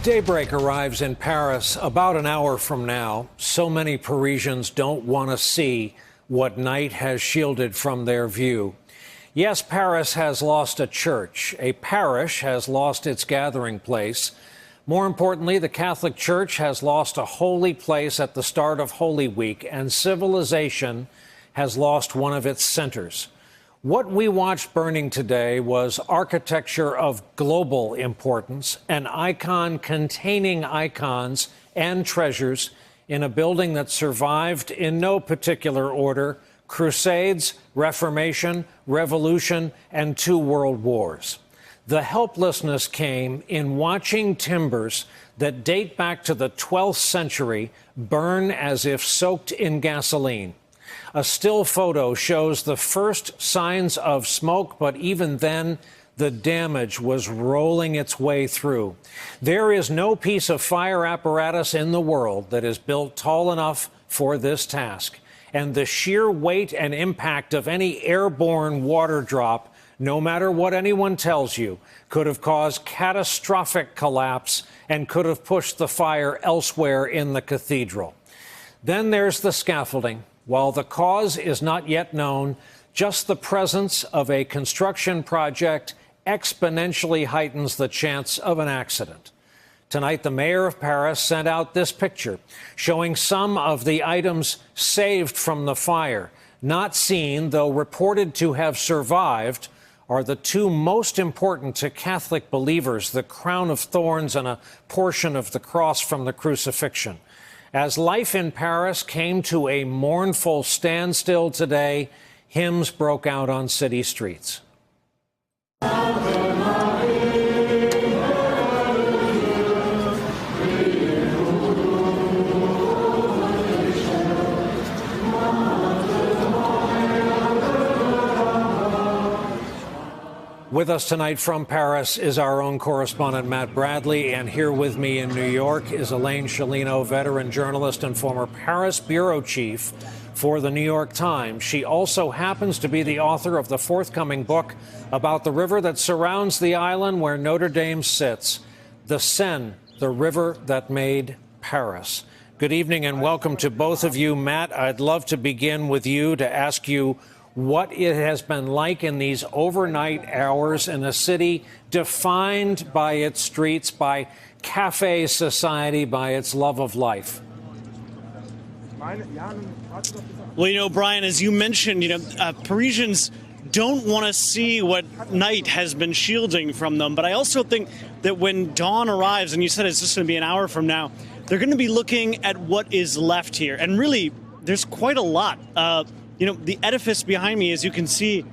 Daybreak arrives in Paris about an hour from now. So many Parisians don't want to see what night has shielded from their view. Yes, Paris has lost a church. A parish has lost its gathering place. More importantly, the Catholic Church has lost a holy place at the start of Holy Week, and civilization has lost one of its centers. What we watched burning today was architecture of global importance, an icon containing icons and treasures in a building that survived in no particular order: Crusades, Reformation, Revolution, and 2 world wars. The helplessness came in watching timbers that date back to the 12th century burn as if soaked in gasoline. A still photo shows the first signs of smoke, but even then, the damage was rolling its way through. There is no piece of fire apparatus in the world that is built tall enough for this task. And the sheer weight and impact of any airborne water drop, no matter what anyone tells you, could have caused catastrophic collapse and could have pushed the fire elsewhere in the cathedral. Then there's the scaffolding. While the cause is not yet known, just the presence of a construction project exponentially heightens the chance of an accident. Tonight, the mayor of Paris sent out this picture showing some of the items saved from the fire. Not seen, though reported to have survived, are the 2 most important to Catholic believers: the crown of thorns and a portion of the cross from the crucifixion. As life in Paris came to a mournful standstill today, hymns broke out on city streets. With us tonight from Paris is our own correspondent, Matt Bradley, and here with me in New York is Elaine Sciolino, veteran journalist and former Paris bureau chief for the New York Times. She also happens to be the author of the forthcoming book about the river that surrounds the island where Notre Dame sits, the Seine, the river that made Paris. Good evening and welcome to both of you. Matt, I'd love to begin with you to ask you what it has been like in these overnight hours in a city defined by its streets, by cafe society, by its love of life. Well, Brian, as you mentioned, Parisians don't want to see what night has been shielding from them. But I also think that when dawn arrives, and you said it's just going to be an hour from now, they're going to be looking at what is left here. And really, there's quite a lot. The edifice behind me, as you can see,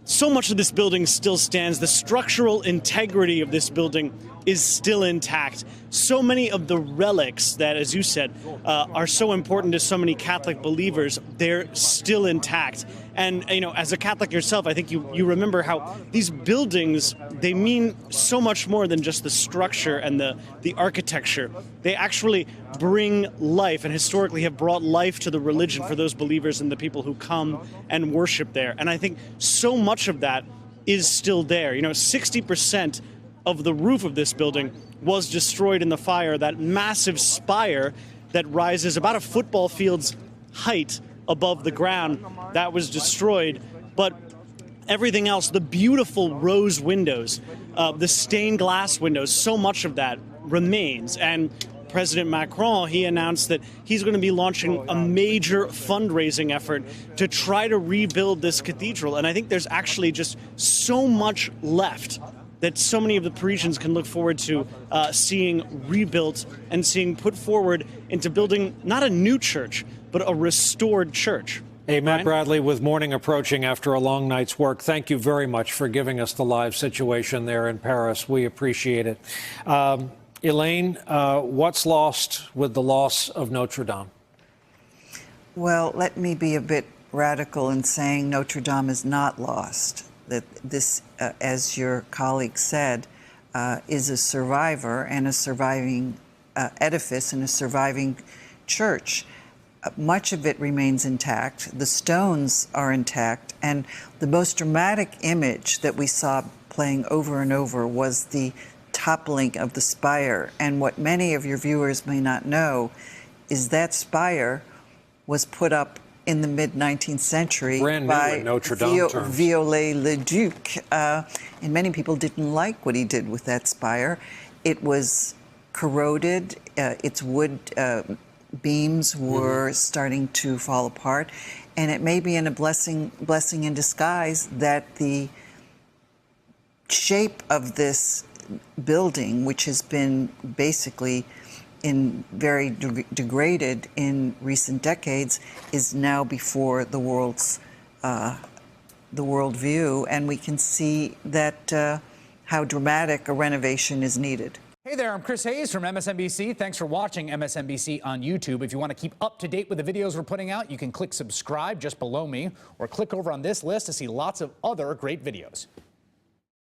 so much of this building still stands. The structural integrity of this building is still intact. So many of the relics that, as you said, are so important to so many Catholic believers, they're still intact. And, as a Catholic yourself, I think you remember how these buildings, they mean so much more than just the structure and the architecture. They actually bring life and historically have brought life to the religion for those believers and the people who come and worship there. And I think so much of that is still there. 60% of the roof of this building was destroyed in the fire. That massive spire that rises about a football field's height above the ground, that was destroyed. But everything else, the beautiful rose windows, the stained glass windows, so much of that remains. And President Macron, he announced that he's going to be launching a major fundraising effort to try to rebuild this cathedral. And I think there's actually just so much left that so many of the Parisians can look forward to seeing rebuilt and seeing put forward into building not a new church, but a restored church. Hey, Matt Bradley, with morning approaching after a long night's work, thank you very much for giving us the live situation there in Paris. We appreciate it. Elaine, what's lost with the loss of Notre Dame? Well, let me be a bit radical in saying Notre Dame is not lost. That this, as your colleague said, is a survivor and a surviving edifice and a surviving church. Much of it remains intact. The stones are intact. And the most dramatic image that we saw playing over and over was the toppling of the spire. And what many of your viewers may not know is that spire was put up in the mid-19th century Brand new by in Notre Dame terms. Viollet-le-Duc. And many people didn't like what he did with that spire. It was corroded. Its wood beams were starting to fall apart. And it may be a blessing in disguise that the shape of this building, which has been basically very degraded in recent decades, is now before the world view, and we can see that how dramatic a renovation is needed. Hey there, I'm Chris Hayes from MSNBC. Thanks for watching MSNBC on YouTube. If you want to keep up to date with the videos we're putting out, you can click subscribe just below me, or click over on this list to see lots of other great videos.